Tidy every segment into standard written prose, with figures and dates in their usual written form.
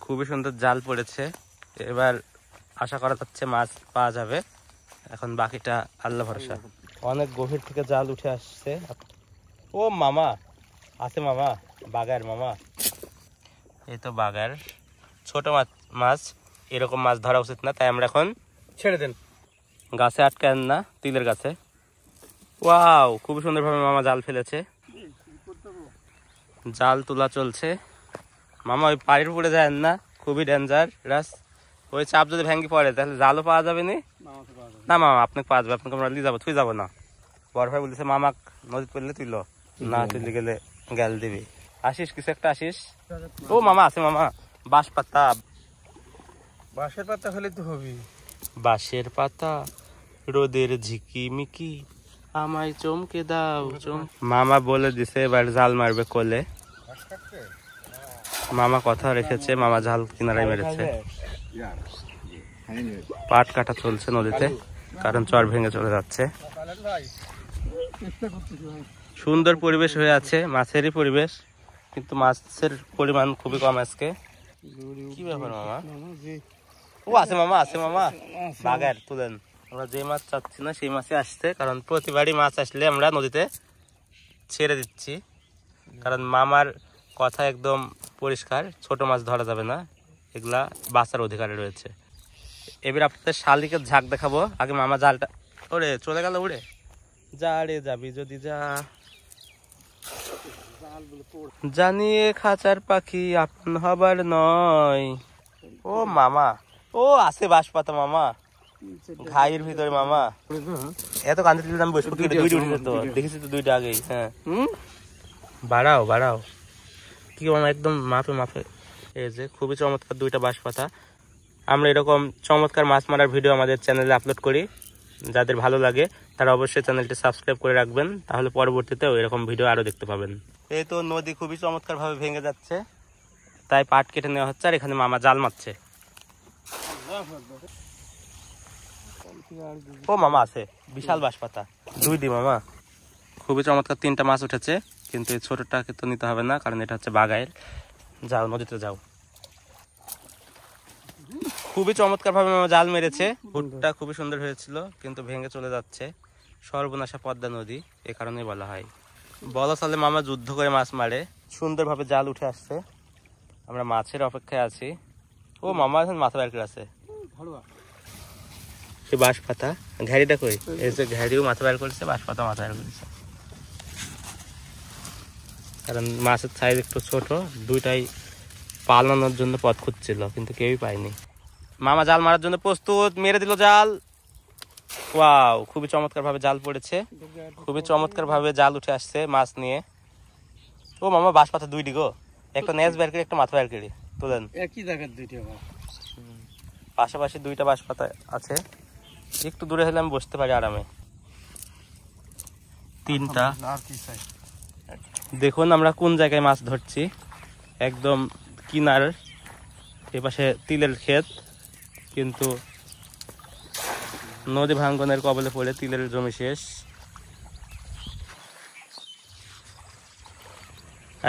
খুবই সুন্দর জাল পড়েছে। এবার আশা করা যাচ্ছে মাছ পাওয়া যাবে। এখন বাকিটা আল্লাহ ভরসা। অনেক গভীর থেকে জাল উঠে আসছে। ও মামা আছে, মামা বাগার মামা। এই তো বাগার, ছোট মাছ। এরকম মাছ ধরা উচিত না, তাই আমরা এখন ছেড়ে দেন। গাছে আটকান না, তিলের গাছে। ওয়াও, খুবই সুন্দরভাবে মামা জাল ফেলেছে। জাল তোলা চলছে। মামা ওই পাড়ির উপরে যায় না, খুবই ডেঞ্জারাস। ওই চাপ যদি ভেঙে পড়ে তাহলে জালও পাওয়া যাবে না। মামা আপনাকে পাওয়া যাবে, আপনাকে আমরা নিয়ে যাবো, তুই যাবো না। বড় ভাই বলছে মামাক নদী পড়লে তুইল না, তুলে গেলে গেল দিবি। আসিস কিছু একটা আসিস। ও মামা আছে, মামা বাঁশ পাতা। বাঁশের পাতা হলে তো হবে। বাঁশের পাতা রোদের ঝিকিমিকি আমায় চমকে দাও মামা বলে দিছে এবার জাল মারবে কোলে। মামা কথা রেখেছে, মামা জাল কিনারায় মেরেছে। পাট কাটা চলছে নদীতে, কারণ চর ভেঙে চলে যাচ্ছে। সুন্দর পরিবেশ হয়ে আছে, মাছেরই পরিবেশ, কিন্তু মাছের পরিমাণ খুবই কম আজকে। কি ব্যাপার মামা? ও আছে মামা, আছে মামা বাগার তুলেন। আমরা যে মাছ চাচ্ছি না সেই মাছই আসছে, কারণ প্রতিবারই মাছ আসলে আমরা নদীতে ছেড়ে দিচ্ছি। কারণ মামার কথা একদম পরিষ্কার, ছোট মাছ ধরা যাবে না, এগুলা বাঁচার অধিকারে রয়েছে। এবার আপনাদের শালিকের ঝাঁক দেখাবো। আগে মামা জালটা, ওরে চলে গেল উড়ে। যা রে যাবি যদি যা, জানিয়ে খাঁচার পাখি আপন হবার নয়। ও মামা, ও আছে বাঁশ পাতা মামা, ঘাইয়ের ভিতরে মামা। এত কান্দে দিলে আমি বসবো, দুইটা উঠে তো দেখেছি তো দুইটা আগেই। হ্যাঁ বাড়াও বাড়াও, কি মামা একদম মাপে মাপে। এই যে খুবই চমৎকার দুইটা বাঁশ পাতা। আমরা এরকম চমৎকার মাছ মারার ভিডিও আমাদের চ্যানেলে আপলোড করি, যাদের ভালো লাগে তারা অবশ্যই চ্যানেলটি সাবস্ক্রাইব করে রাখবেন, তাহলে পরবর্তীতেও এরকম ভিডিও আরো দেখতে পাবেন। এই তো নদী খুবই চমৎকার ভাবে ভেঙে যাচ্ছে, তাই পাট কেটে নেওয়া হচ্ছে, আর এখানে মামা জাল মারছে। ও মামা আছে বিশাল বাঁশ পাতা, দুই দি মামা। খুবই চমৎকার তিনটা মাছ উঠেছে, কিন্তু এই ছোটটাকে তো নিতে হবে না, কারণ এটা হচ্ছে বাগায়ের। যাও নদীতে যাও। খুবই চমৎকার ভাবে মামা জাল মেরেছে। হুটটা খুবই সুন্দর হয়েছিল, কিন্তু ভেঙে চলে যাচ্ছে। সর্বনাশা পদ্মা নদী, এ কারণে বলা হয়। বলা চলে মামা যুদ্ধ করে মাছ মারে। সুন্দরভাবে জাল উঠে আসছে, আমরা মাছের অপেক্ষায় আছি। ও মামা এখন মাথা বের করে আছে। বাঁশ পাতা ঘাড়িটা কই, এই যে ঘাড়িও মাথা বের করেছে, বাঁশ পাতা মাথা বের করেছে। কারণ মাছের সাইজ একটু ছোট, দুইটাই পালানোর জন্য পথ খুঁজছিল, কিন্তু কেউই পায়নি। মামা জাল মারার জন্য প্রস্তুত, মেরে দিল জাল। ওয়াও, খুবই চমৎকার ভাবে জাল পড়েছে, খুবই চমৎকার ভাবে জাল উঠে আসছে মাছ নিয়ে। ও মামা বাঁশ পাতা দুইটি গো, একটা নেজ বের করে একটা মাথা বের করে তুলেন। একই জায়গার দুইটা পাশাপাশি দুইটা বাঁশ পাতা আছে, একটু দূরে হলে আমি বসতে পারি আরামে। তিনটা। দেখুন আমরা কোন জায়গায় মাছ ধরছি, একদম কিনার, এপাশে তিলের ক্ষেত, কিন্তু নদী ভাঙ্গনের কবলে পড়ে তিলের জমি শেষ।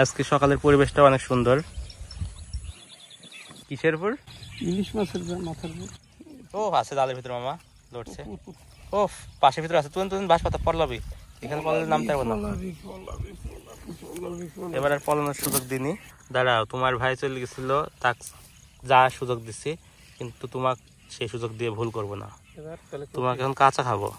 আজকে সকালের পরিবেশটা অনেক সুন্দর। কিসের উপর? ইলিশ মাছের মাথার উপর। ও আছে জালের ভিতরে মামা ধরছে। ও পাশের ভিতরে আছে, তুই বাঁশ পাতা পড়লাবি, এখানে পড়লে নামতে পারবো না। এবার আর পলানোর সুযোগ দিনি। দাঁড়াও, তোমার ভাই চলে গেছিল, তাক যা সুযোগ দিচ্ছি, কিন্তু তোমাকে সেই সুযোগ দিয়ে ভুল করবো না। তোমাকে এখন কাঁচা খাবো।